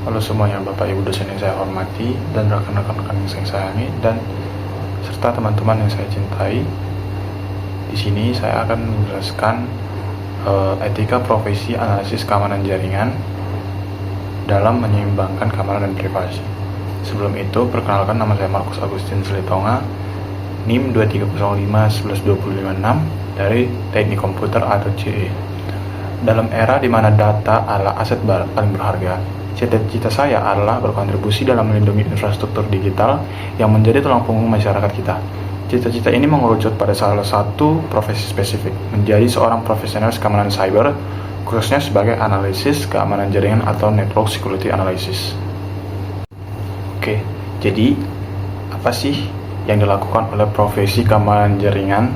Halo semuanya, Bapak Ibu dosen yang saya hormati dan rekan-rekan yang saya sayangi dan serta teman-teman yang saya cintai. Di sini saya akan menjelaskan etika profesi analisis keamanan jaringan dalam menyeimbangkan keamanan dan privasi. Sebelum itu, perkenalkan, nama saya Markus Agustin Silitonga, NIM 230511256 dari Teknik Komputer atau CE. Dalam era di mana data adalah aset paling berharga, cita-cita saya adalah berkontribusi dalam melindungi infrastruktur digital yang menjadi tulang punggung masyarakat kita. Cita-cita ini mengerucut pada salah satu profesi spesifik, menjadi seorang profesional keamanan cyber, khususnya sebagai analisis keamanan jaringan atau network security analysis. Oke, jadi apa sih yang dilakukan oleh profesi keamanan jaringan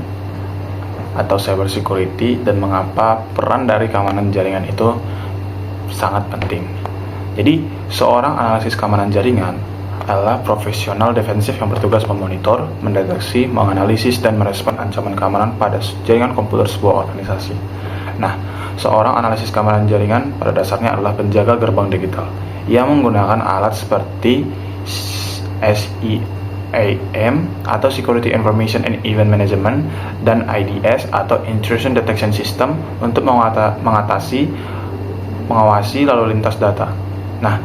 atau cyber security dan mengapa peran dari keamanan jaringan itu sangat penting? Jadi, seorang analisis keamanan jaringan adalah profesional defensif yang bertugas memonitor, mendeteksi, menganalisis, dan merespon ancaman keamanan pada jaringan komputer sebuah organisasi. Nah, seorang analisis keamanan jaringan pada dasarnya adalah penjaga gerbang digital. Ia menggunakan alat seperti SIEM atau Security Information and Event Management dan IDS atau Intrusion Detection System untuk mengawasi lalu lintas data. Nah,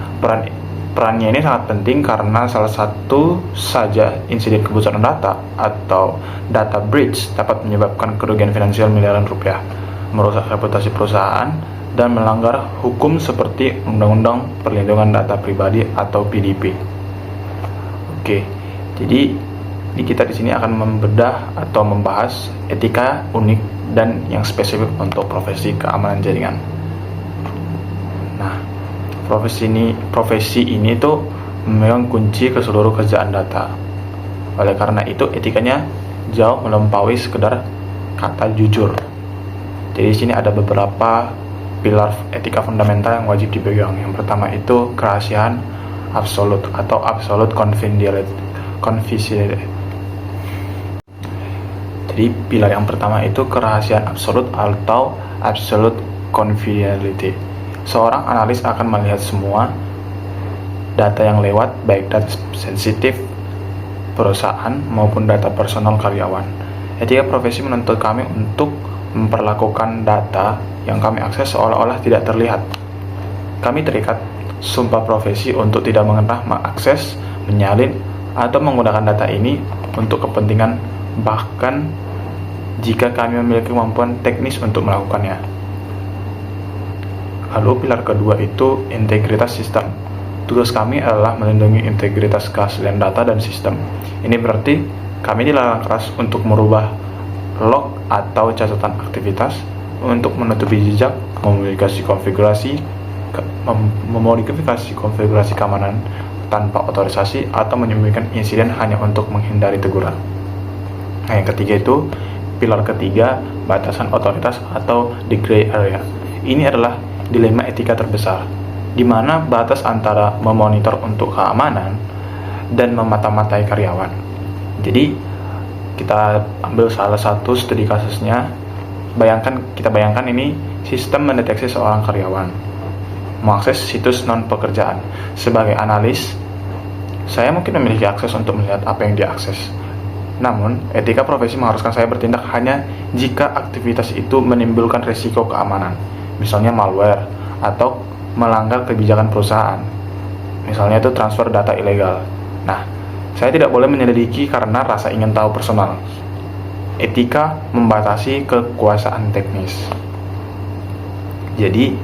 perannya ini sangat penting karena salah satu saja insiden kebocoran data atau data breach dapat menyebabkan kerugian finansial miliaran rupiah, merusak reputasi perusahaan, dan melanggar hukum seperti Undang-Undang Perlindungan Data Pribadi atau PDP. Oke, jadi kita di sini akan membedah atau membahas etika unik dan yang spesifik untuk profesi keamanan jaringan. Nah, profesi ini tuh memegang kunci ke seluruh kerjaan data. Oleh karena itu, etikanya jauh melampaui sekedar kata jujur. Jadi di sini ada beberapa pilar etika fundamental yang wajib dipegang. Yang pertama itu kerahasiaan absolut atau absolute confidentiality. Jadi pilar yang pertama itu kerahasiaan absolut atau absolute confidentiality. Seorang analis akan melihat semua data yang lewat, baik data sensitif perusahaan maupun data personal karyawan. Etika profesi menuntut kami untuk memperlakukan data yang kami akses seolah-olah tidak terlihat. Kami terikat sumpah profesi untuk tidak mengakses, menyalin, atau menggunakan data ini untuk kepentingan, bahkan jika kami memiliki kemampuan teknis untuk melakukannya. Lalu pilar kedua itu integritas sistem. Tugas kami adalah melindungi integritas keaslian data dan sistem. Ini berarti kami dilarang keras untuk merubah log atau catatan aktivitas, untuk menutupi jejak, memodifikasi konfigurasi keamanan tanpa otorisasi, atau menyembunyikan insiden hanya untuk menghindari teguran. Nah, yang ketiga itu pilar ketiga, batasan otoritas atau the gray area. Ini adalah dilema etika terbesar, di mana batas antara memonitor untuk keamanan dan memata-matai karyawan. Jadi kita ambil salah satu studi kasusnya. Kita bayangkan ini sistem mendeteksi seorang karyawan mengakses situs non-pekerjaan. Sebagai analis, saya mungkin memiliki akses untuk melihat apa yang diakses. Namun, etika profesi mengharuskan saya bertindak hanya jika aktivitas itu menimbulkan risiko keamanan, misalnya malware, atau melanggar kebijakan perusahaan, misalnya itu transfer data ilegal. Nah, saya tidak boleh menyelidiki karena rasa ingin tahu personal. Etika membatasi kekuasaan teknis. Jadi,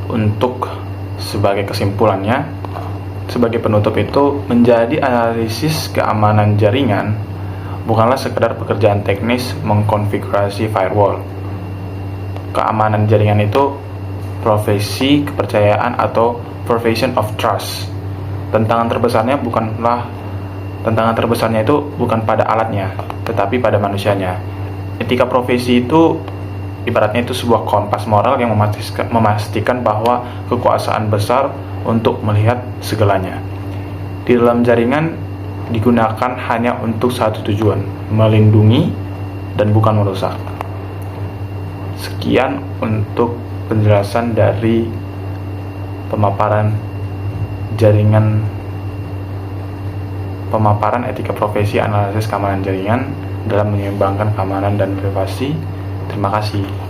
untuk sebagai kesimpulannya, sebagai penutup itu, menjadi analisis keamanan jaringan bukanlah sekedar pekerjaan teknis mengkonfigurasi firewall. Keamanan jaringan itu profesi kepercayaan atau profession of trust. Tantangan terbesarnya itu bukan pada alatnya, tetapi pada manusianya. Etika profesi itu ibaratnya itu sebuah kompas moral yang memastikan bahwa kekuasaan besar untuk melihat segalanya. Di dalam jaringan digunakan hanya untuk satu tujuan, melindungi dan bukan merusak. Sekian untuk penjelasan dari pemaparan etika profesi, analisis keamanan jaringan dalam menyeimbangkan keamanan dan privasi. Terima kasih.